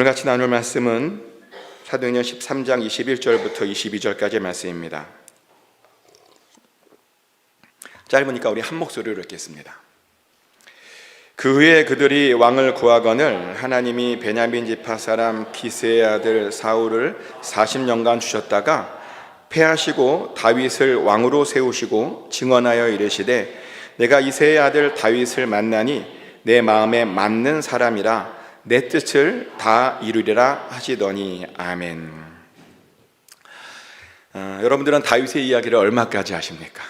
오늘 같이 나눌 말씀은 사도행전 13장 21절부터 22절까지의 말씀입니다. 짧으니까 우리 한 목소리로 읽겠습니다. 그 후에 그들이 왕을 구하거늘 하나님이 베냐민 지파 사람 기스의 아들 사울을 40년간 주셨다가 패하시고 다윗을 왕으로 세우시고 증언하여 이르시되 내가 이새의 아들 다윗을 만나니 내 마음에 맞는 사람이라 내 뜻을 다 이루리라 하시더니 아멘. 여러분들은 다윗의 이야기를 얼마까지 아십니까?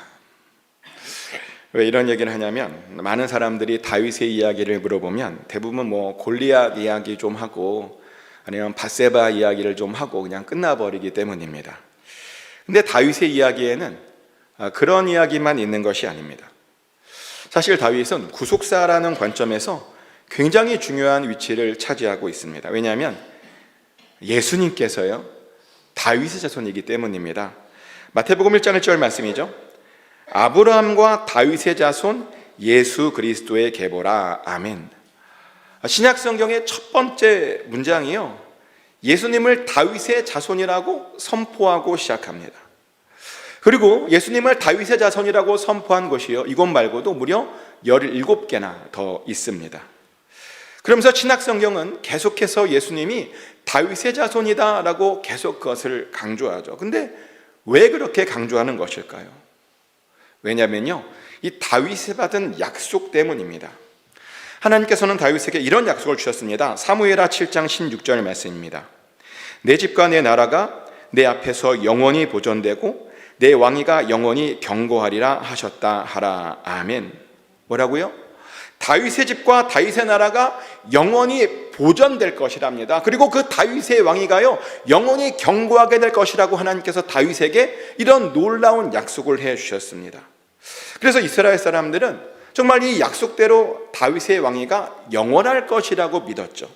왜 이런 얘기를 하냐면 많은 사람들이 다윗의 이야기를 물어보면 대부분 골리앗 이야기 좀 하고 아니면 밧세바 이야기를 좀 하고 그냥 끝나버리기 때문입니다. 근데 다윗의 이야기에는 그런 이야기만 있는 것이 아닙니다. 사실 다윗은 구속사라는 관점에서 굉장히 중요한 위치를 차지하고 있습니다. 왜냐하면 예수님께서요 다윗의 자손이기 때문입니다. 마태복음 1장 1절 말씀이죠. 아브라함과 다윗의 자손 예수 그리스도의 계보라. 아멘. 신약 성경의 첫 번째 문장이요 예수님을 다윗의 자손이라고 선포하고 시작합니다. 그리고 예수님을 다윗의 자손이라고 선포한 것이요 이것 말고도 무려 17개나 더 있습니다. 그러면서 신약 성경은 계속해서 예수님이 다윗의 자손이다라고 계속 그것을 강조하죠. 근데 왜 그렇게 강조하는 것일까요? 왜냐면요 이 다윗이 받은 약속 때문입니다. 하나님께서는 다윗에게 이런 약속을 주셨습니다. 사무엘하 7장 16절 말씀입니다. 내 집과 내 나라가 내 앞에서 영원히 보존되고 내 왕위가 영원히 경고하리라 하셨다 하라. 아멘. 뭐라고요? 다윗의 집과 다윗의 나라가 영원히 보존될 것이랍니다. 그리고 그 다윗의 왕위가요 영원히 경고하게 될 것이라고 하나님께서 다윗에게 이런 놀라운 약속을 해 주셨습니다. 그래서 이스라엘 사람들은 정말 이 약속대로 다윗의 왕위가 영원할 것이라고 믿었죠.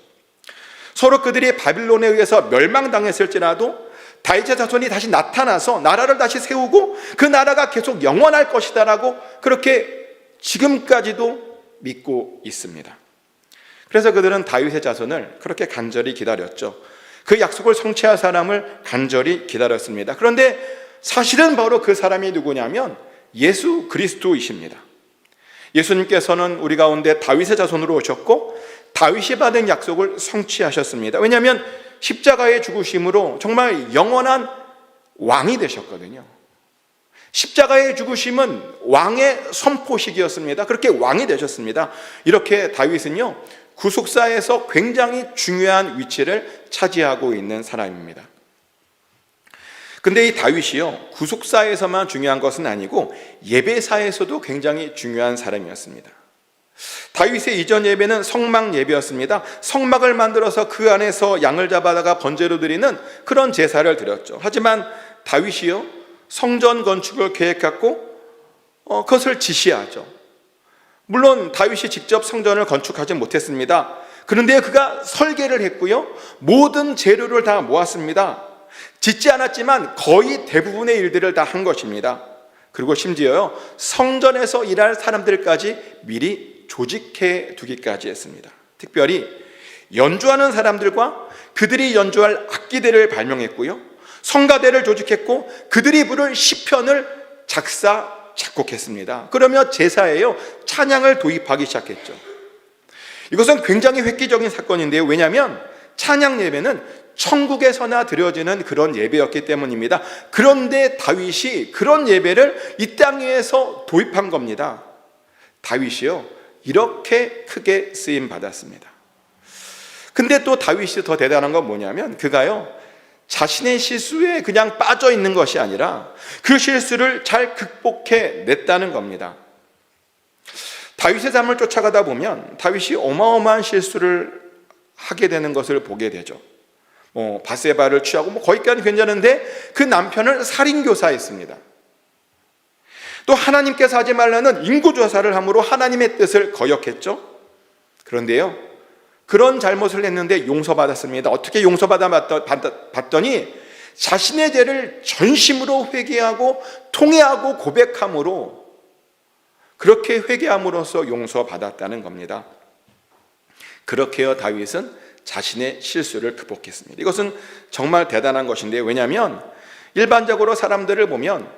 서로 그들이 바빌론에 의해서 멸망당했을지라도 다윗의 자손이 다시 나타나서 나라를 다시 세우고 그 나라가 계속 영원할 것이다라고 그렇게 지금까지도 믿고 있습니다. 그래서 그들은 다윗의 자손을 그렇게 간절히 기다렸죠. 그 약속을 성취할 사람을 간절히 기다렸습니다. 그런데 사실은 바로 그 사람이 누구냐면 예수 그리스도이십니다. 예수님께서는 우리 가운데 다윗의 자손으로 오셨고 다윗이 받은 약속을 성취하셨습니다. 왜냐하면 십자가의 죽으심으로 정말 영원한 왕이 되셨거든요. 십자가의 죽으심은 왕의 선포식이었습니다. 그렇게 왕이 되셨습니다. 이렇게 다윗은요 구속사에서 굉장히 중요한 위치를 차지하고 있는 사람입니다. 근데 이 다윗이요 구속사에서만 중요한 것은 아니고 예배사에서도 굉장히 중요한 사람이었습니다. 다윗의 이전 예배는 성막 예배였습니다. 성막을 만들어서 그 안에서 양을 잡아다가 번제로 드리는 그런 제사를 드렸죠. 하지만 다윗이요 성전 건축을 계획했고 그것을 지시하죠. 물론 다윗이 직접 성전을 건축하지 못했습니다. 그런데 그가 설계를 했고요 모든 재료를 다 모았습니다. 짓지 않았지만 거의 대부분의 일들을 다 한 것입니다. 그리고 심지어요 성전에서 일할 사람들까지 미리 조직해 두기까지 했습니다. 특별히 연주하는 사람들과 그들이 연주할 악기들을 발명했고요 성가대를 조직했고 그들이 부를 시편을 작곡했습니다. 그러며 제사에요 찬양을 도입하기 시작했죠. 이것은 굉장히 획기적인 사건인데요. 왜냐하면 찬양 예배는 천국에서나 드려지는 그런 예배였기 때문입니다. 그런데 다윗이 그런 예배를 이 땅에서 도입한 겁니다. 다윗이요 이렇게 크게 쓰임 받았습니다. 근데 또 다윗이 더 대단한 건 뭐냐면 그가요 자신의 실수에 그냥 빠져 있는 것이 아니라 그 실수를 잘 극복해 냈다는 겁니다. 다윗의 삶을 쫓아가다 보면 다윗이 어마어마한 실수를 하게 되는 것을 보게 되죠. 밧세바를 취하고 거기까지 괜찮은데 그 남편을 살인교사했습니다. 또 하나님께서 하지 말라는 인구조사를 함으로 하나님의 뜻을 거역했죠. 그런데요 그런 잘못을 했는데 용서받았습니다. 어떻게 용서받았더니 자신의 죄를 전심으로 회개하고 통회하고 고백함으로 그렇게 회개함으로써 용서받았다는 겁니다. 그렇게요 다윗은 자신의 실수를 극복했습니다. 이것은 정말 대단한 것인데요. 왜냐하면 일반적으로 사람들을 보면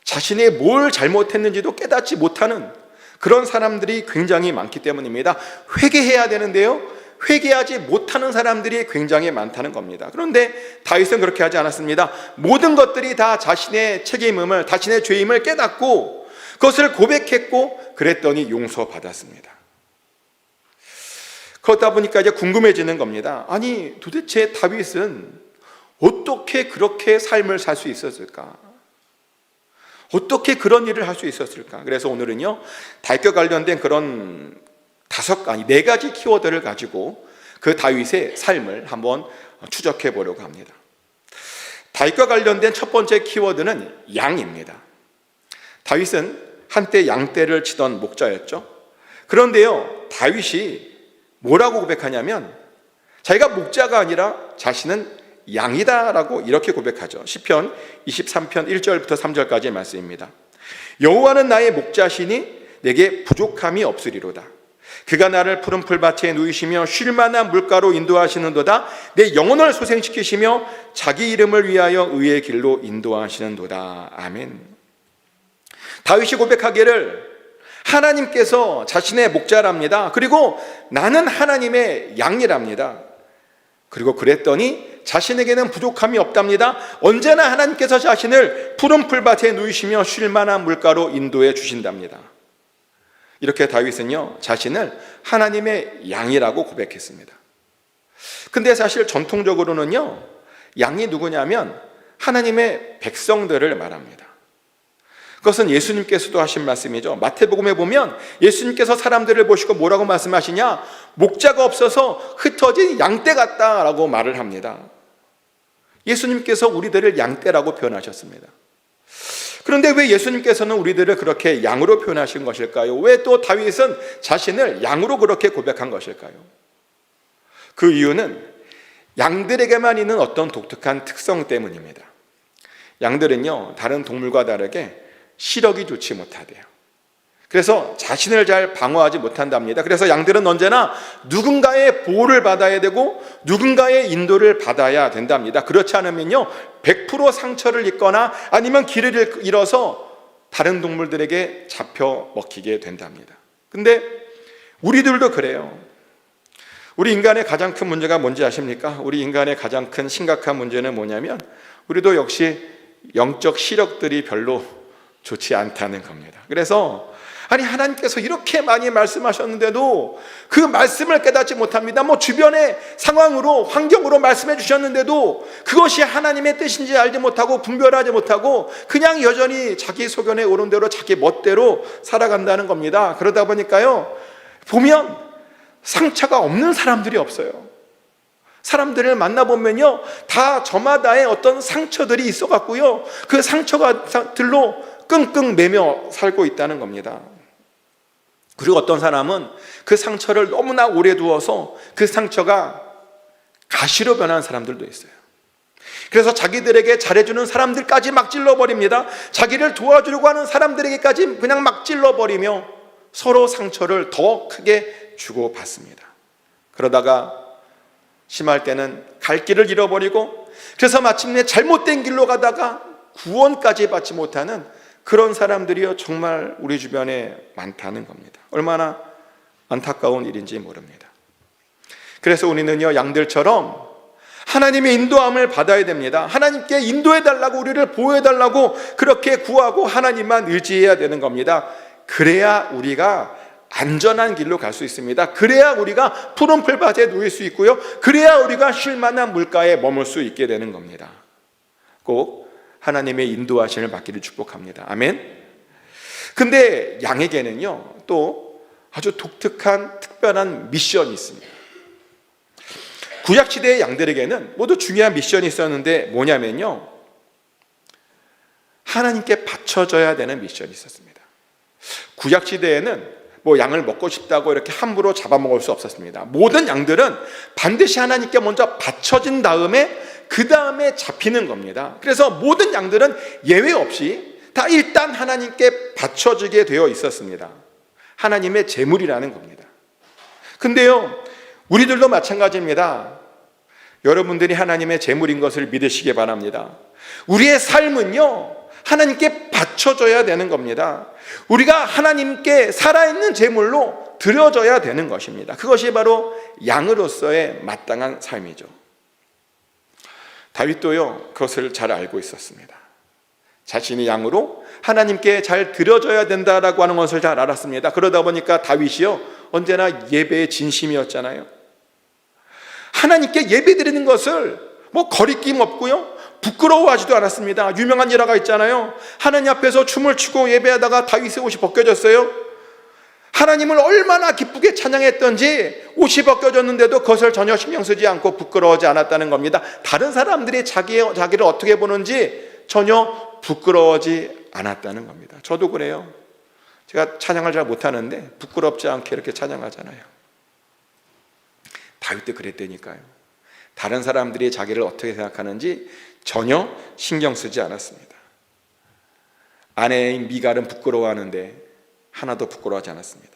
자신이 뭘 잘못했는지도 깨닫지 못하는 그런 사람들이 굉장히 많기 때문입니다. 회개해야 되는데요, 회개하지 못하는 사람들이 굉장히 많다는 겁니다. 그런데 다윗은 그렇게 하지 않았습니다. 모든 것들이 다 자신의 책임임을, 자신의 죄임을 깨닫고 그것을 고백했고 그랬더니 용서받았습니다. 그러다 보니까 이제 궁금해지는 겁니다. 아니, 도대체 다윗은 어떻게 그렇게 삶을 살 수 있었을까? 어떻게 그런 일을 할 수 있었을까? 그래서 오늘은요, 다윗과 관련된 그런 4가지 키워드를 가지고 그 다윗의 삶을 한번 추적해 보려고 합니다. 다윗과 관련된 첫 번째 키워드는 양입니다. 다윗은 한때 양떼를 치던 목자였죠. 그런데요, 다윗이 뭐라고 고백하냐면 자기가 목자가 아니라 자신은 양이다라고 이렇게 고백하죠. 시편 23편 1절부터 3절까지의 말씀입니다. 여호와는 나의 목자시니 내게 부족함이 없으리로다. 그가 나를 푸른 풀밭에 누이시며 쉴 만한 물가로 인도하시는도다. 내 영혼을 소생시키시며 자기 이름을 위하여 의의 길로 인도하시는도다. 아멘. 다윗이 고백하기를 하나님께서 자신의 목자랍니다. 그리고 나는 하나님의 양이랍니다. 그리고 그랬더니 자신에게는 부족함이 없답니다. 언제나 하나님께서 자신을 푸른 풀밭에 누이시며 쉴 만한 물가로 인도해 주신답니다. 이렇게 다윗은요, 자신을 하나님의 양이라고 고백했습니다. 근데 사실 전통적으로는요, 양이 누구냐면 하나님의 백성들을 말합니다. 그것은 예수님께서도 하신 말씀이죠. 마태복음에 보면 예수님께서 사람들을 보시고 뭐라고 말씀하시냐? 목자가 없어서 흩어진 양떼 같다라고 말을 합니다. 예수님께서 우리들을 양떼라고 표현하셨습니다. 그런데 왜 예수님께서는 우리들을 그렇게 양으로 표현하신 것일까요? 왜 또 다윗은 자신을 양으로 그렇게 고백한 것일까요? 그 이유는 양들에게만 있는 어떤 독특한 특성 때문입니다. 양들은요, 다른 동물과 다르게 시력이 좋지 못하대요. 그래서 자신을 잘 방어하지 못한답니다. 그래서 양들은 언제나 누군가의 보호를 받아야 되고 누군가의 인도를 받아야 된답니다. 그렇지 않으면요, 100% 상처를 입거나 아니면 길을 잃어서 다른 동물들에게 잡혀 먹히게 된답니다. 근데 우리들도 그래요. 우리 인간의 가장 큰 문제가 뭔지 아십니까? 우리 인간의 가장 큰 심각한 문제는 뭐냐면 우리도 역시 영적 시력들이 별로 좋지 않다는 겁니다. 그래서 아니, 하나님께서 이렇게 많이 말씀하셨는데도 그 말씀을 깨닫지 못합니다. 주변의 상황으로, 환경으로 말씀해 주셨는데도 그것이 하나님의 뜻인지 알지 못하고 분별하지 못하고 그냥 여전히 자기 소견에 오른 대로 자기 멋대로 살아간다는 겁니다. 그러다 보니까요, 보면 상처가 없는 사람들이 없어요. 사람들을 만나보면요, 다 저마다의 어떤 상처들이 있어 갖고요, 그 상처들로 끙끙 매며 살고 있다는 겁니다. 그리고 어떤 사람은 그 상처를 너무나 오래 두어서 그 상처가 가시로 변한 사람들도 있어요. 그래서 자기들에게 잘해주는 사람들까지 막 찔러버립니다. 자기를 도와주려고 하는 사람들에게까지 그냥 막 찔러버리며 서로 상처를 더 크게 주고받습니다. 그러다가 심할 때는 갈 길을 잃어버리고, 그래서 마침내 잘못된 길로 가다가 구원까지 받지 못하는 그런 사람들이요, 정말 우리 주변에 많다는 겁니다. 얼마나 안타까운 일인지 모릅니다. 그래서 우리는요, 양들처럼 하나님의 인도함을 받아야 됩니다. 하나님께 인도해달라고, 우리를 보호해달라고 그렇게 구하고 하나님만 의지해야 되는 겁니다. 그래야 우리가 안전한 길로 갈 수 있습니다. 그래야 우리가 푸른 풀밭에 누일 수 있고요, 그래야 우리가 쉴 만한 물가에 머물 수 있게 되는 겁니다. 꼭 하나님의 인도하심을 받기를 축복합니다. 아멘. 근데 양에게는요, 또 아주 독특한 특별한 미션이 있습니다. 구약시대의 양들에게는 모두 중요한 미션이 있었는데 뭐냐면요, 하나님께 바쳐져야 되는 미션이 있었습니다. 구약시대에는 양을 먹고 싶다고 이렇게 함부로 잡아먹을 수 없었습니다. 모든 양들은 반드시 하나님께 먼저 바쳐진 다음에 그 다음에 잡히는 겁니다. 그래서 모든 양들은 예외 없이 다 일단 하나님께 바쳐지게 되어 있었습니다. 하나님의 제물이라는 겁니다. 근데요, 우리들도 마찬가지입니다. 여러분들이 하나님의 제물인 것을 믿으시기 바랍니다. 우리의 삶은요, 하나님께 바쳐져야 되는 겁니다. 우리가 하나님께 살아있는 제물로 드려져야 되는 것입니다. 그것이 바로 양으로서의 마땅한 삶이죠. 다윗도요, 그것을 잘 알고 있었습니다. 자신이 양으로 하나님께 잘 드려져야 된다라고 하는 것을 잘 알았습니다. 그러다 보니까 다윗이요, 언제나 예배의 진심이었잖아요. 하나님께 예배 드리는 것을 거리낌 없고요, 부끄러워하지도 않았습니다. 유명한 일화가 있잖아요. 하나님 앞에서 춤을 추고 예배하다가 다윗의 옷이 벗겨졌어요. 하나님을 얼마나 기쁘게 찬양했던지 옷이 벗겨졌는데도 그것을 전혀 신경 쓰지 않고 부끄러워하지 않았다는 겁니다. 다른 사람들이 자기를 어떻게 보는지 전혀 부끄러워하지 않았다는 겁니다. 저도 그래요. 제가 찬양을 잘 못하는데 부끄럽지 않게 이렇게 찬양하잖아요. 다윗도 그랬다니까요. 다른 사람들이 자기를 어떻게 생각하는지 전혀 신경 쓰지 않았습니다. 아내인 미갈은 부끄러워하는데 하나도 부끄러워하지 않았습니다.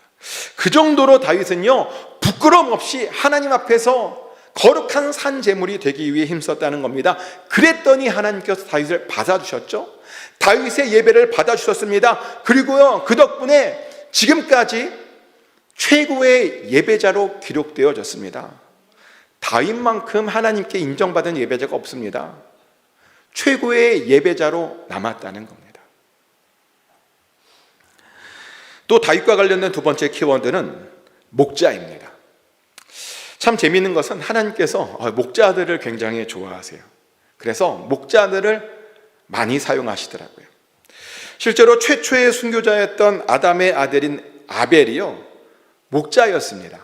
그 정도로 다윗은요, 부끄러움 없이 하나님 앞에서 거룩한 산 제물이 되기 위해 힘썼다는 겁니다. 그랬더니 하나님께서 다윗을 받아주셨죠. 다윗의 예배를 받아주셨습니다. 그리고요, 그 덕분에 지금까지 최고의 예배자로 기록되어졌습니다. 다윗만큼 하나님께 인정받은 예배자가 없습니다. 최고의 예배자로 남았다는 겁니다. 또 다윗과 관련된 두 번째 키워드는 목자입니다. 참 재미있는 것은 하나님께서 목자들을 굉장히 좋아하세요. 그래서 목자들을 많이 사용하시더라고요. 실제로 최초의 순교자였던 아담의 아들인 아벨이요, 목자였습니다.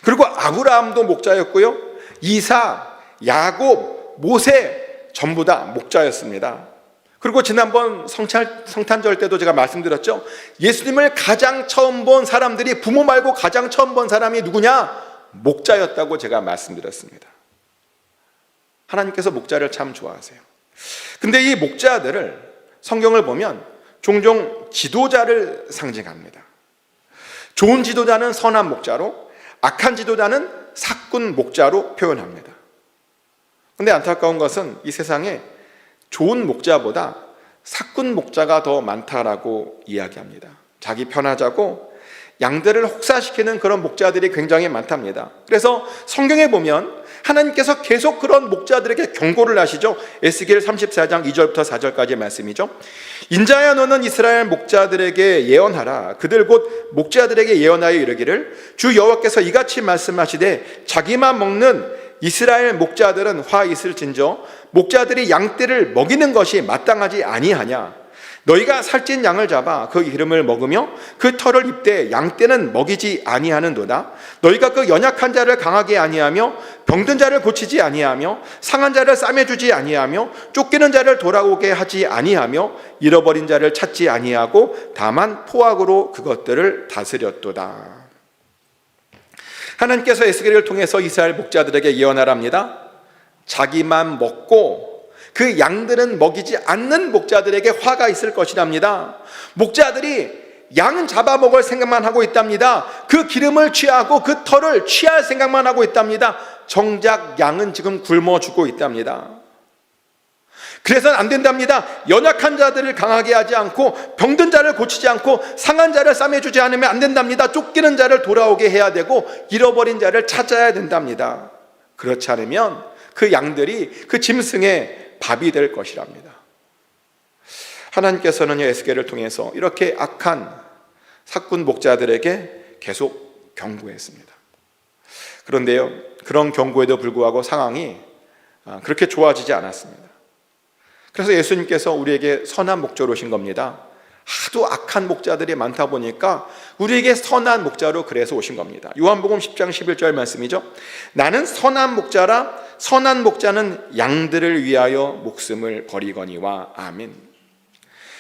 그리고 아브라함도 목자였고요, 이사, 야곱, 모세 전부 다 목자였습니다. 그리고 지난번 성탄절 때도 제가 말씀드렸죠. 예수님을 가장 처음 본 사람들이, 부모 말고 가장 처음 본 사람이 누구냐? 목자였다고 제가 말씀드렸습니다. 하나님께서 목자를 참 좋아하세요. 근데 이 목자들을 성경을 보면 종종 지도자를 상징합니다. 좋은 지도자는 선한 목자로, 악한 지도자는 사꾼 목자로 표현합니다. 근데 안타까운 것은 이 세상에 좋은 목자보다 사꾼 목자가 더 많다라고 이야기합니다. 자기 편하자고 양들을 혹사시키는 그런 목자들이 굉장히 많답니다. 그래서 성경에 보면 하나님께서 계속 그런 목자들에게 경고를 하시죠. 에스겔 34장 2절부터 4절까지의 말씀이죠. 인자야, 너는 이스라엘 목자들에게 예언하라. 그들 곧 목자들에게 예언하여 이르기를, 주 여호와께서 이같이 말씀하시되, 자기만 먹는 이스라엘 목자들은 화 있을진저 목자들이 양떼를 먹이는 것이 마땅하지 아니하냐. 너희가 살찐 양을 잡아 그 기름을 먹으며 그 털을 입되 양떼는 먹이지 아니하는도다. 너희가 그 연약한 자를 강하게 아니하며 병든 자를 고치지 아니하며 상한 자를 싸매주지 아니하며 쫓기는 자를 돌아오게 하지 아니하며 잃어버린 자를 찾지 아니하고 다만 포악으로 그것들을 다스렸도다. 하나님께서 에스겔을 통해서 이스라엘 목자들에게 예언하랍니다. 자기만 먹고 그 양들은 먹이지 않는 목자들에게 화가 있을 것이랍니다. 목자들이 양 잡아먹을 생각만 하고 있답니다. 그 기름을 취하고 그 털을 취할 생각만 하고 있답니다. 정작 양은 지금 굶어 죽고 있답니다. 그래서는 안 된답니다. 연약한 자들을 강하게 하지 않고 병든 자를 고치지 않고 상한 자를 싸매주지 않으면 안 된답니다. 쫓기는 자를 돌아오게 해야 되고 잃어버린 자를 찾아야 된답니다. 그렇지 않으면 그 양들이 그 짐승의 밥이 될 것이랍니다. 하나님께서는 에스겔을 통해서 이렇게 악한 사꾼 목자들에게 계속 경고했습니다. 그런데요, 그런 경고에도 불구하고 상황이 그렇게 좋아지지 않았습니다. 그래서 예수님께서 우리에게 선한 목자로 오신 겁니다. 하도 악한 목자들이 많다 보니까 우리에게 선한 목자로 그래서 오신 겁니다. 요한복음 10장 11절 말씀이죠. 나는 선한 목자라, 선한 목자는 양들을 위하여 목숨을 버리거니와. 아멘.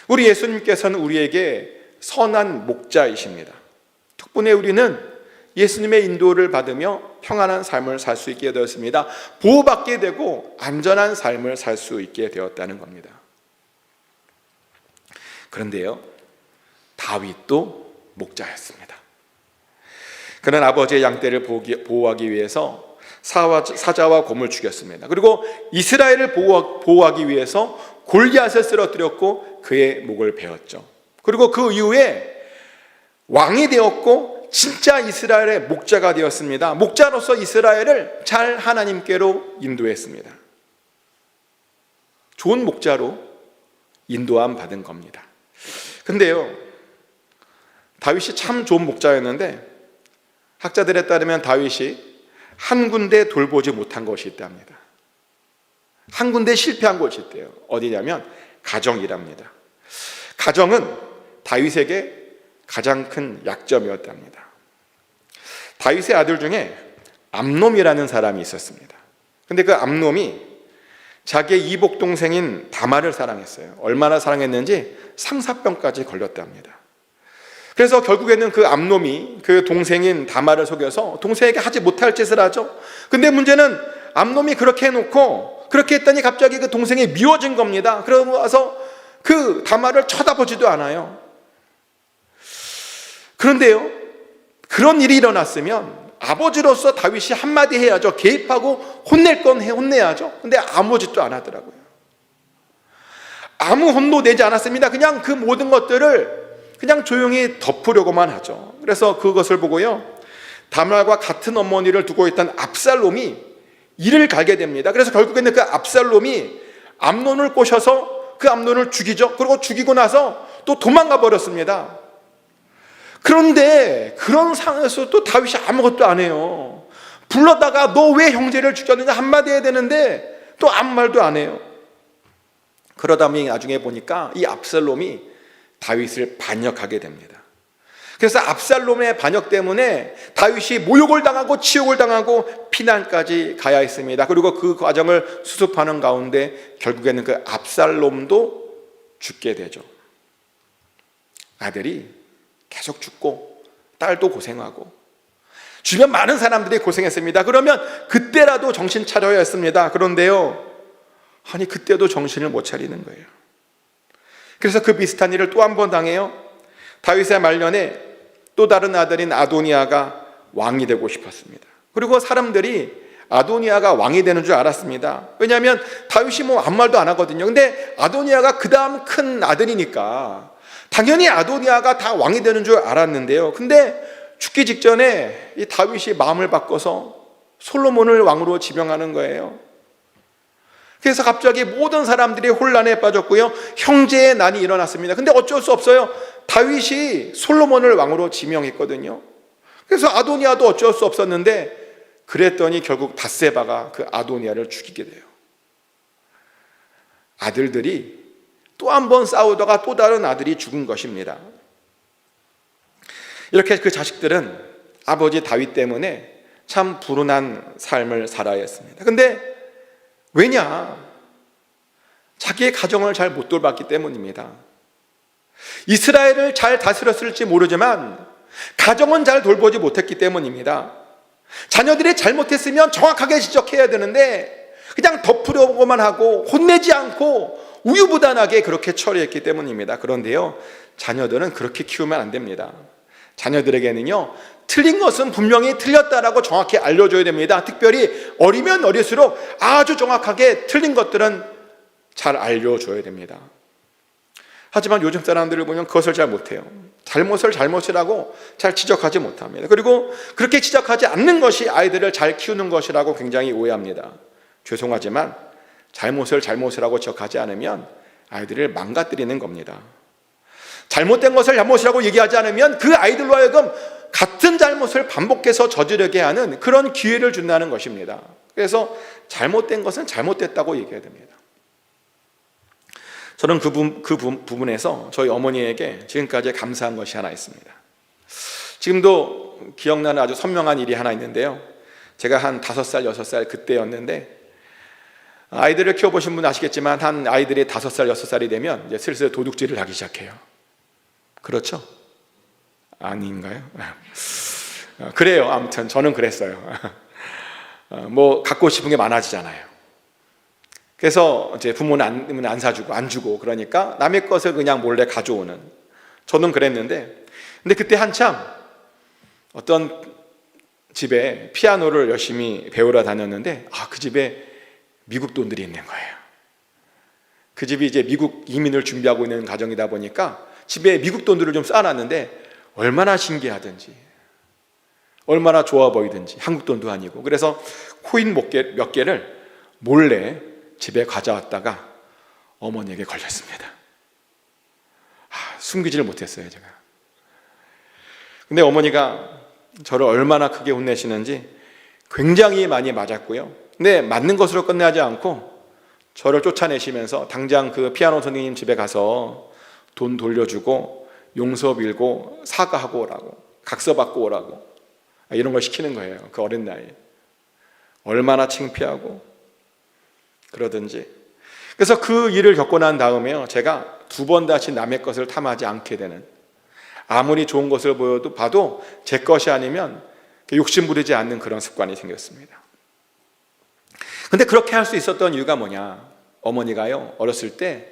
우리 예수님께서는 우리에게 선한 목자이십니다. 덕분에 우리는 예수님의 인도를 받으며 평안한 삶을 살 수 있게 되었습니다. 보호받게 되고 안전한 삶을 살 수 있게 되었다는 겁니다. 그런데요, 다윗도 목자였습니다. 그는 아버지의 양떼를 보호하기 위해서 사자와 곰을 죽였습니다. 그리고 이스라엘을 보호하기 위해서 골리앗을 쓰러뜨렸고 그의 목을 베었죠. 그리고 그 이후에 왕이 되었고 진짜 이스라엘의 목자가 되었습니다. 목자로서 이스라엘을 잘 하나님께로 인도했습니다. 좋은 목자로 인도함 받은 겁니다. 근데요, 다윗이 참 좋은 목자였는데 학자들에 따르면 다윗이 한 군데 돌보지 못한 것이 있답니다. 한 군데 실패한 곳이 있대요. 어디냐면 가정이랍니다. 가정은 다윗에게 가장 큰 약점이었답니다. 다윗의 아들 중에 암놈이라는 사람이 있었습니다. 근데 그 암놈이 자기의 이복 동생인 다말을 사랑했어요. 얼마나 사랑했는지 상사병까지 걸렸답니다. 그래서 결국에는 그 암놈이 그 동생인 다말을 속여서 동생에게 하지 못할 짓을 하죠. 근데 문제는 암놈이 그렇게 해놓고 그렇게 했더니 갑자기 그 동생이 미워진 겁니다. 그러고 와서 그 다말을 쳐다보지도 않아요. 그런데요, 그런 일이 일어났으면 아버지로서 다윗이 한마디 해야죠. 개입하고 혼낼 건 혼내야죠. 근데 아무 짓도 안 하더라고요. 아무 혼도 내지 않았습니다. 그냥 그 모든 것들을 그냥 조용히 덮으려고만 하죠. 그래서 그것을 보고요, 다말과 같은 어머니를 두고 있던 압살롬이 이를 갈게 됩니다. 그래서 결국에는 그 압살롬이 암논을 꼬셔서 그 암논을 죽이죠. 그리고 죽이고 나서 또 도망가 버렸습니다. 그런데 그런 상황에서 또 다윗이 아무것도 안 해요. 불러다가 너 왜 형제를 죽였느냐 한마디 해야 되는데 또 아무 말도 안 해요. 그러다 보니 나중에 보니까 이 압살롬이 다윗을 반역하게 됩니다. 그래서 압살롬의 반역 때문에 다윗이 모욕을 당하고 치욕을 당하고 피난까지 가야 했습니다. 그리고 그 과정을 수습하는 가운데 결국에는 그 압살롬도 죽게 되죠. 아들이 계속 죽고 딸도 고생하고 주변 많은 사람들이 고생했습니다. 그러면 그때라도 정신 차려야 했습니다. 그런데요, 아니 그때도 정신을 못 차리는 거예요. 그래서 그 비슷한 일을 또 한 번 당해요. 다윗의 말년에 또 다른 아들인 아도니아가 왕이 되고 싶었습니다. 그리고 사람들이 아도니아가 왕이 되는 줄 알았습니다. 왜냐하면 다윗이 뭐 아무 말도 안 하거든요. 근데 아도니아가 그 다음 큰 아들이니까 당연히 아도니아가 다 왕이 되는 줄 알았는데요. 근데 죽기 직전에 이 다윗이 마음을 바꿔서 솔로몬을 왕으로 지명하는 거예요. 그래서 갑자기 모든 사람들이 혼란에 빠졌고요, 형제의 난이 일어났습니다. 근데 어쩔 수 없어요. 다윗이 솔로몬을 왕으로 지명했거든요. 그래서 아도니아도 어쩔 수 없었는데 그랬더니 결국 밧세바가 그 아도니아를 죽이게 돼요. 아들들이 또 한 번 싸우다가 또 다른 아들이 죽은 것입니다. 이렇게 그 자식들은 아버지 다윗 때문에 참 불운한 삶을 살아야 했습니다. 근데 왜냐? 자기의 가정을 잘 못 돌봤기 때문입니다. 이스라엘을 잘 다스렸을지 모르지만 가정은 잘 돌보지 못했기 때문입니다. 자녀들이 잘못했으면 정확하게 지적해야 되는데 그냥 덮으려고만 하고 혼내지 않고 우유부단하게 그렇게 처리했기 때문입니다. 그런데요, 자녀들은 그렇게 키우면 안 됩니다. 자녀들에게는요, 틀린 것은 분명히 틀렸다라고 정확히 알려줘야 됩니다. 특별히 어리면 어릴수록 아주 정확하게 틀린 것들은 잘 알려줘야 됩니다. 하지만 요즘 사람들을 보면 그것을 잘 못해요. 잘못을 잘못이라고 잘 지적하지 못합니다. 그리고 그렇게 지적하지 않는 것이 아이들을 잘 키우는 것이라고 굉장히 오해합니다. 죄송하지만 잘못을 잘못이라고 지적하지 않으면 아이들을 망가뜨리는 겁니다. 잘못된 것을 잘못이라고 얘기하지 않으면 그 아이들로 하여금 같은 잘못을 반복해서 저지르게 하는 그런 기회를 준다는 것입니다. 그래서 잘못된 것은 잘못됐다고 얘기해야 됩니다. 저는 그 부분에서 저희 어머니에게 지금까지 감사한 것이 하나 있습니다. 지금도 기억나는 아주 선명한 일이 하나 있는데요, 제가 한 5살, 6살 그때였는데, 아이들을 키워보신 분 아시겠지만 한 아이들이 5살, 6살이 되면 이제 슬슬 도둑질을 하기 시작해요. 그렇죠? 아닌가요? 그래요. 아무튼 저는 그랬어요. 뭐 갖고 싶은 게 많아지잖아요. 그래서 이제 부모는 안 사주고 안 주고, 그러니까 남의 것을 그냥 몰래 가져오는, 저는 그랬는데, 근데 그때 한참 어떤 집에 피아노를 열심히 배우러 다녔는데 그 집에 미국 돈들이 있는 거예요. 그 집이 이제 미국 이민을 준비하고 있는 가정이다 보니까 집에 미국 돈들을 좀 쌓아놨는데 얼마나 신기하든지 얼마나 좋아 보이든지 한국 돈도 아니고, 그래서 코인 몇 개를 몰래 집에 가져왔다가 어머니에게 걸렸습니다. 숨기지를 못했어요, 제가. 근데 어머니가 저를 얼마나 크게 혼내시는지 굉장히 많이 맞았고요. 근데 맞는 것으로 끝나지 않고 저를 쫓아내시면서 당장 그 피아노 선생님 집에 가서 돈 돌려주고 용서 빌고 사과하고 오라고, 각서받고 오라고, 이런 걸 시키는 거예요. 그 어린 나이에 얼마나 창피하고 그러든지. 그래서 그 일을 겪고 난 다음에요, 제가 두 번 다시 남의 것을 탐하지 않게 되는, 아무리 좋은 것을 봐도 제 것이 아니면 욕심 부리지 않는 그런 습관이 생겼습니다. 근데 그렇게 할 수 있었던 이유가 뭐냐? 어머니가요, 어렸을 때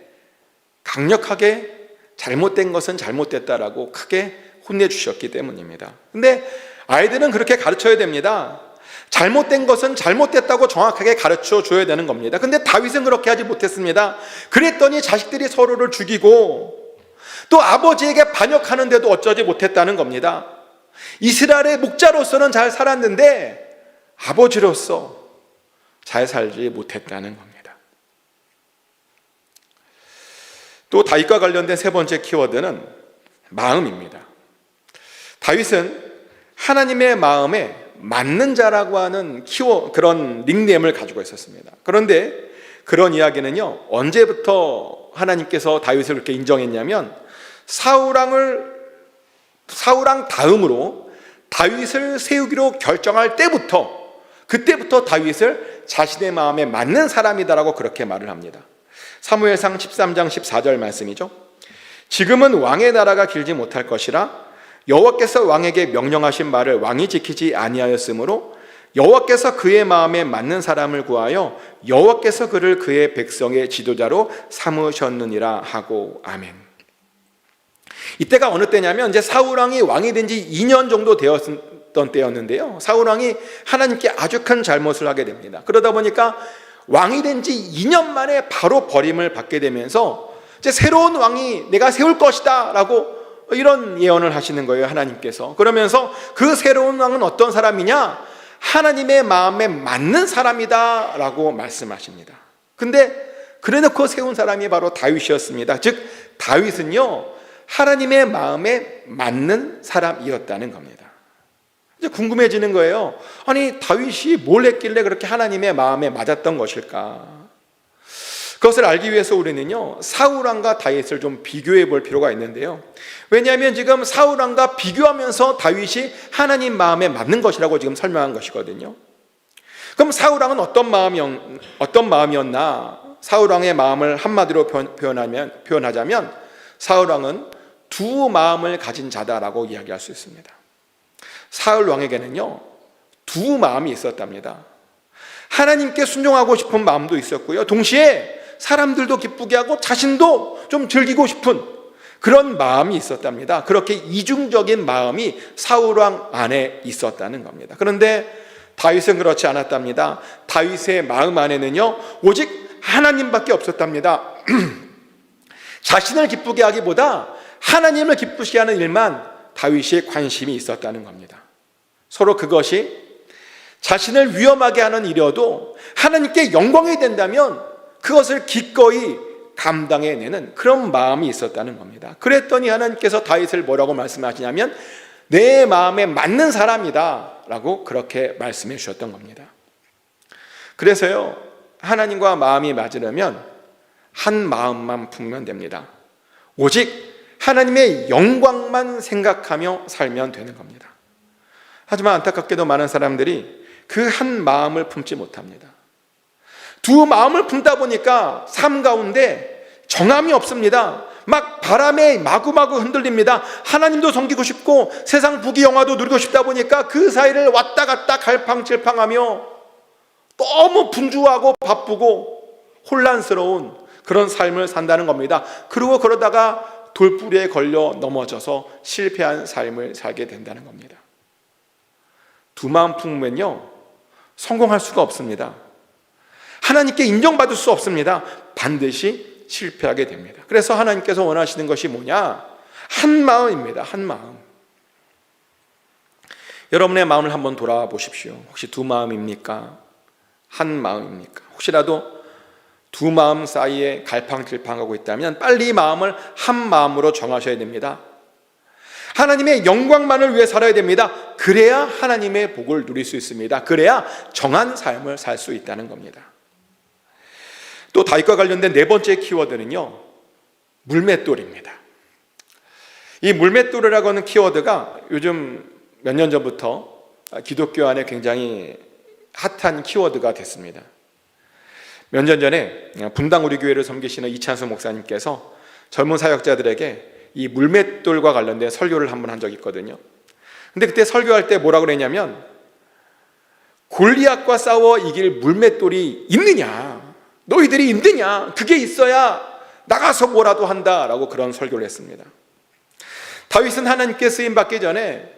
강력하게 잘못된 것은 잘못됐다라고 크게 혼내주셨기 때문입니다. 근데 아이들은 그렇게 가르쳐야 됩니다. 잘못된 것은 잘못됐다고 정확하게 가르쳐 줘야 되는 겁니다. 근데 다윗은 그렇게 하지 못했습니다. 그랬더니 자식들이 서로를 죽이고 또 아버지에게 반역하는데도 어쩌지 못했다는 겁니다. 이스라엘의 목자로서는 잘 살았는데 아버지로서 잘 살지 못했다는 겁니다. 또 다윗과 관련된 세 번째 키워드는 마음입니다. 다윗은 하나님의 마음에 맞는 자라고 하는 그런 닉네임을 가지고 있었습니다. 그런데 그런 이야기는요, 언제부터 하나님께서 다윗을 그렇게 인정했냐면 사울왕 다음으로 다윗을 세우기로 결정할 때부터, 그때부터 다윗을 자신의 마음에 맞는 사람이다라고 그렇게 말을 합니다. 사무엘상 13장 14절 말씀이죠. 지금은 왕의 나라가 길지 못할 것이라 여호와께서 왕에게 명령하신 말을 왕이 지키지 아니하였으므로 여호와께서 그의 마음에 맞는 사람을 구하여 여호와께서 그를 그의 백성의 지도자로 삼으셨느니라 하고. 아멘. 이때가 어느 때냐면 이제 사울왕이 왕이 된 지 2년 정도 되었던 때였는데요, 사울왕이 하나님께 아주 큰 잘못을 하게 됩니다. 그러다 보니까 왕이 된 지 2년 만에 바로 버림을 받게 되면서 이제 새로운 왕이 내가 세울 것이다 라고 이런 예언을 하시는 거예요, 하나님께서. 그러면서 그 새로운 왕은 어떤 사람이냐? 하나님의 마음에 맞는 사람이다 라고 말씀하십니다. 근데 그래놓고 세운 사람이 바로 다윗이었습니다. 즉 다윗은요, 하나님의 마음에 맞는 사람이었다는 겁니다. 이제 궁금해지는 거예요. 아니, 다윗이 뭘 했길래 그렇게 하나님의 마음에 맞았던 것일까? 그것을 알기 위해서 우리는요, 사울왕과 다윗을 좀 비교해 볼 필요가 있는데요. 왜냐하면 지금 사울왕과 비교하면서 다윗이 하나님 마음에 맞는 것이라고 지금 설명한 것이거든요. 그럼 사울왕은 어떤 마음이었나? 사울왕의 마음을 한마디로 표현하자면 사울왕은 두 마음을 가진 자다라고 이야기할 수 있습니다. 사울왕에게는요, 두 마음이 있었답니다. 하나님께 순종하고 싶은 마음도 있었고요, 동시에 사람들도 기쁘게 하고 자신도 좀 즐기고 싶은 그런 마음이 있었답니다. 그렇게 이중적인 마음이 사울왕 안에 있었다는 겁니다. 그런데 다윗은 그렇지 않았답니다. 다윗의 마음 안에는요, 오직 하나님밖에 없었답니다. 자신을 기쁘게 하기보다 하나님을 기쁘시게 하는 일만 다윗이 관심이 있었다는 겁니다. 서로 그것이 자신을 위험하게 하는 일이어도 하나님께 영광이 된다면 그것을 기꺼이 감당해내는 그런 마음이 있었다는 겁니다. 그랬더니 하나님께서 다윗을 뭐라고 말씀하시냐면 내 마음에 맞는 사람이다 라고 그렇게 말씀해 주셨던 겁니다. 그래서요, 하나님과 마음이 맞으려면 한 마음만 품으면 됩니다. 오직 하나님의 영광만 생각하며 살면 되는 겁니다. 하지만 안타깝게도 많은 사람들이 그 한 마음을 품지 못합니다. 두 마음을 품다 보니까 삶 가운데 정함이 없습니다. 막 바람에 마구마구 흔들립니다. 하나님도 섬기고 싶고 세상 부귀영화도 누리고 싶다 보니까 그 사이를 왔다 갔다 갈팡질팡하며 너무 분주하고 바쁘고 혼란스러운 그런 삶을 산다는 겁니다. 그리고 그러다가 돌부리에 걸려 넘어져서 실패한 삶을 살게 된다는 겁니다. 두 마음 품으면요 성공할 수가 없습니다. 하나님께 인정받을 수 없습니다. 반드시 실패하게 됩니다. 그래서 하나님께서 원하시는 것이 뭐냐? 한 마음입니다. 한 마음. 여러분의 마음을 한번 돌아보십시오. 혹시 두 마음입니까? 한 마음입니까? 혹시라도 두 마음 사이에 갈팡질팡하고 있다면 빨리 마음을 한 마음으로 정하셔야 됩니다. 하나님의 영광만을 위해 살아야 됩니다. 그래야 하나님의 복을 누릴 수 있습니다. 그래야 정한 삶을 살 수 있다는 겁니다. 또 다윗과 관련된 네 번째 키워드는요, 물맷돌입니다. 이 물맷돌이라고 하는 키워드가 요즘 몇 년 전부터 기독교 안에 굉장히 핫한 키워드가 됐습니다. 몇 년 전에 분당 우리 교회를 섬기시는 이찬수 목사님께서 젊은 사역자들에게 이 물맷돌과 관련된 설교를 한번 한 적이 있거든요. 근데 그때 설교할 때 뭐라고 그랬냐면, 골리앗과 싸워 이길 물맷돌이 있느냐, 너희들이 있느냐, 그게 있어야 나가서 뭐라도 한다라고 그런 설교를 했습니다. 다윗은 하나님께 쓰임받기 전에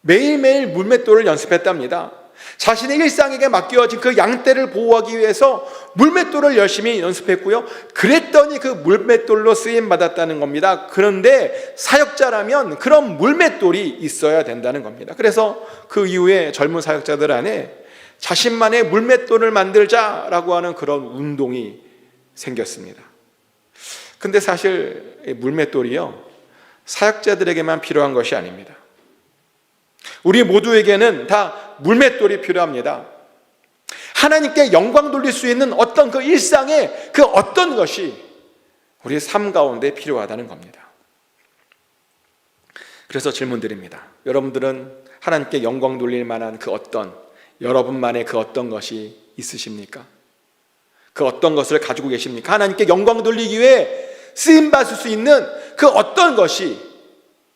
매일매일 물맷돌을 연습했답니다. 자신의 일상에게 맡겨진 그 양떼를 보호하기 위해서 물맷돌을 열심히 연습했고요, 그랬더니 그 물맷돌로 쓰임받았다는 겁니다. 그런데 사역자라면 그런 물맷돌이 있어야 된다는 겁니다. 그래서 그 이후에 젊은 사역자들 안에 자신만의 물맷돌을 만들자라고 하는 그런 운동이 생겼습니다. 근데 사실 이 물맷돌이요, 사역자들에게만 필요한 것이 아닙니다. 우리 모두에게는 다 물맷돌이 필요합니다. 하나님께 영광 돌릴 수 있는 어떤 그 일상의 그 어떤 것이 우리 삶 가운데 필요하다는 겁니다. 그래서 질문드립니다. 여러분들은 하나님께 영광 돌릴 만한 그 어떤, 여러분만의 그 어떤 것이 있으십니까? 그 어떤 것을 가지고 계십니까? 하나님께 영광 돌리기 위해 쓰임받을 수 있는 그 어떤 것이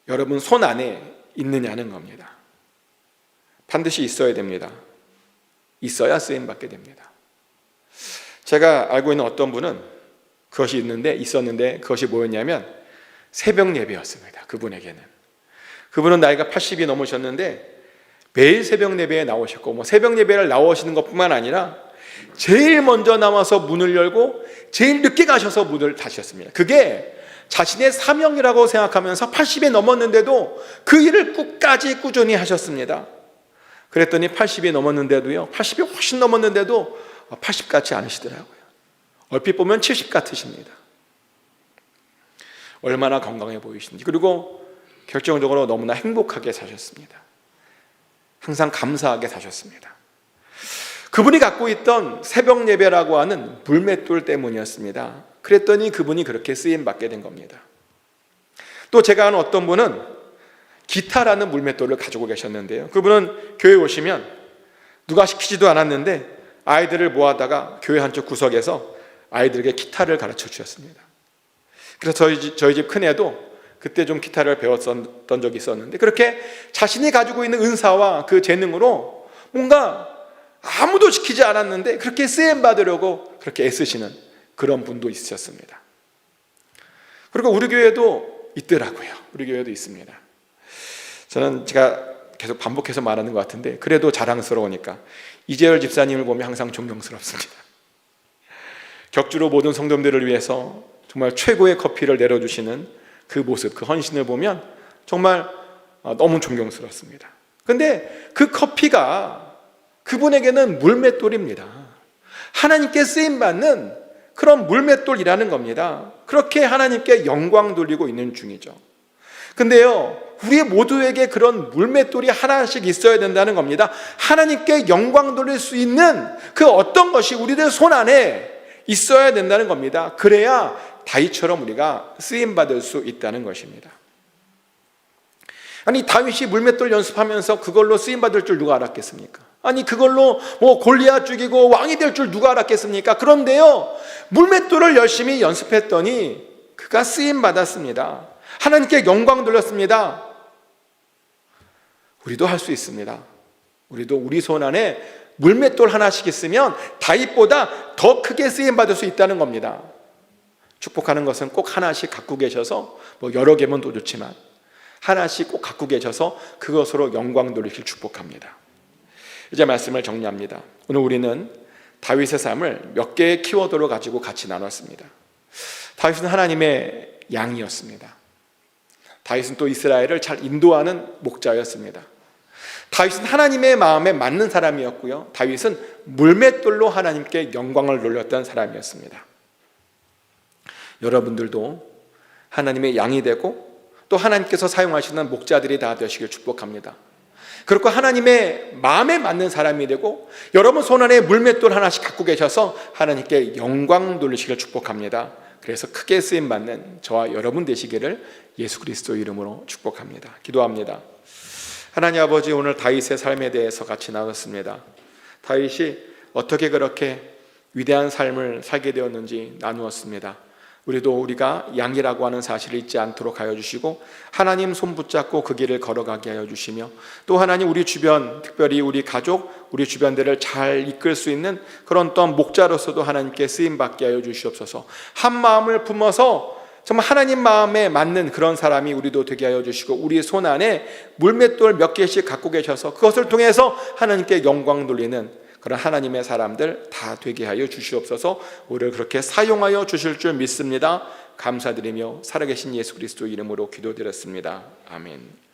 여러분 손 안에 있느냐는 겁니다. 반드시 있어야 됩니다. 있어야 쓰임받게 됩니다. 제가 알고 있는 어떤 분은 그것이 있었는데 그것이 뭐였냐면 새벽 예배였습니다. 그분은 나이가 80이 넘으셨는데 매일 새벽 예배에 나오셨고, 새벽 예배를 나오시는 것뿐만 아니라 제일 먼저 나와서 문을 열고 제일 늦게 가셔서 문을 닫으셨습니다. 그게 자신의 사명이라고 생각하면서 80이 넘었는데도 그 일을 끝까지 꾸준히 하셨습니다. 그랬더니 80이 넘었는데도요, 80이 훨씬 넘었는데도 80 같지 않으시더라고요. 얼핏 보면 70 같으십니다. 얼마나 건강해 보이시는지, 그리고 결정적으로 너무나 행복하게 사셨습니다. 항상 감사하게 사셨습니다. 그분이 갖고 있던 새벽 예배라고 하는 물맷돌 때문이었습니다. 그랬더니 그분이 그렇게 쓰임받게 된 겁니다. 또 제가 아는 어떤 분은 기타라는 물맷돌을 가지고 계셨는데요, 그분은 교회에 오시면 누가 시키지도 않았는데 아이들을 모아다가 교회 한쪽 구석에서 아이들에게 기타를 가르쳐 주셨습니다. 그래서 저희 집 큰애도 그때 좀 기타를 배웠던 적이 있었는데, 그렇게 자신이 가지고 있는 은사와 그 재능으로 뭔가 아무도 시키지 않았는데 그렇게 쓰임받으려고 그렇게 애쓰시는 그런 분도 있으셨습니다. 그리고 우리 교회도 있더라고요. 우리 교회도 있습니다. 제가 계속 반복해서 말하는 것 같은데 그래도 자랑스러우니까 이재열 집사님을 보면 항상 존경스럽습니다. 격주로 모든 성도들을 위해서 정말 최고의 커피를 내려주시는 그 모습, 그 헌신을 보면 정말 너무 존경스럽습니다. 근데 그 커피가 그분에게는 물맷돌입니다. 하나님께 쓰임받는 그런 물맷돌이라는 겁니다. 그렇게 하나님께 영광 돌리고 있는 중이죠. 근데요, 우리 모두에게 그런 물맷돌이 하나씩 있어야 된다는 겁니다. 하나님께 영광 돌릴 수 있는 그 어떤 것이 우리들 손 안에 있어야 된다는 겁니다. 그래야 다윗처럼 우리가 쓰임받을 수 있다는 것입니다. 아니, 다윗이 물맷돌 연습하면서 그걸로 쓰임받을 줄 누가 알았겠습니까? 아니, 그걸로 골리앗 죽이고 왕이 될 줄 누가 알았겠습니까? 그런데요, 물맷돌을 열심히 연습했더니 그가 쓰임받았습니다. 하나님께 영광 돌렸습니다. 우리도 할 수 있습니다. 우리도 우리 손 안에 물맷돌 하나씩 있으면 다윗보다 더 크게 쓰임받을 수 있다는 겁니다. 축복하는 것은 꼭 하나씩 갖고 계셔서, 여러 개면 또 좋지만 하나씩 꼭 갖고 계셔서 그것으로 영광 돌리길 축복합니다. 이제 말씀을 정리합니다. 오늘 우리는 다윗의 삶을 몇 개의 키워드로 가지고 같이 나눴습니다. 다윗은 하나님의 양이었습니다. 다윗은 또 이스라엘을 잘 인도하는 목자였습니다. 다윗은 하나님의 마음에 맞는 사람이었고요. 다윗은 물맷돌로 하나님께 영광을 돌렸던 사람이었습니다. 여러분들도 하나님의 양이 되고 또 하나님께서 사용하시는 목자들이 다 되시길 축복합니다. 그리고 하나님의 마음에 맞는 사람이 되고 여러분 손 안에 물맷돌 하나씩 갖고 계셔서 하나님께 영광 돌리시길 축복합니다. 그래서 크게 쓰임받는 저와 여러분 되시기를 예수 그리스도 이름으로 축복합니다. 기도합니다. 하나님 아버지, 오늘 다윗의 삶에 대해서 같이 나눴습니다. 다윗이 어떻게 그렇게 위대한 삶을 살게 되었는지 나누었습니다. 우리도 우리가 양이라고 하는 사실을 잊지 않도록 하여 주시고 하나님 손 붙잡고 그 길을 걸어가게 하여 주시며 또 하나님 우리 주변, 특별히 우리 가족, 우리 주변들을 잘 이끌 수 있는 그런 또한 목자로서도 하나님께 쓰임받게 하여 주시옵소서. 한 마음을 품어서 정말 하나님 마음에 맞는 그런 사람이 우리도 되게 하여 주시고 우리 손 안에 물맷돌 몇 개씩 갖고 계셔서 그것을 통해서 하나님께 영광 돌리는 그런 하나님의 사람들 다 되게 하여 주시옵소서. 우리를 그렇게 사용하여 주실 줄 믿습니다. 감사드리며 살아계신 예수 그리스도 이름으로 기도드렸습니다. 아멘.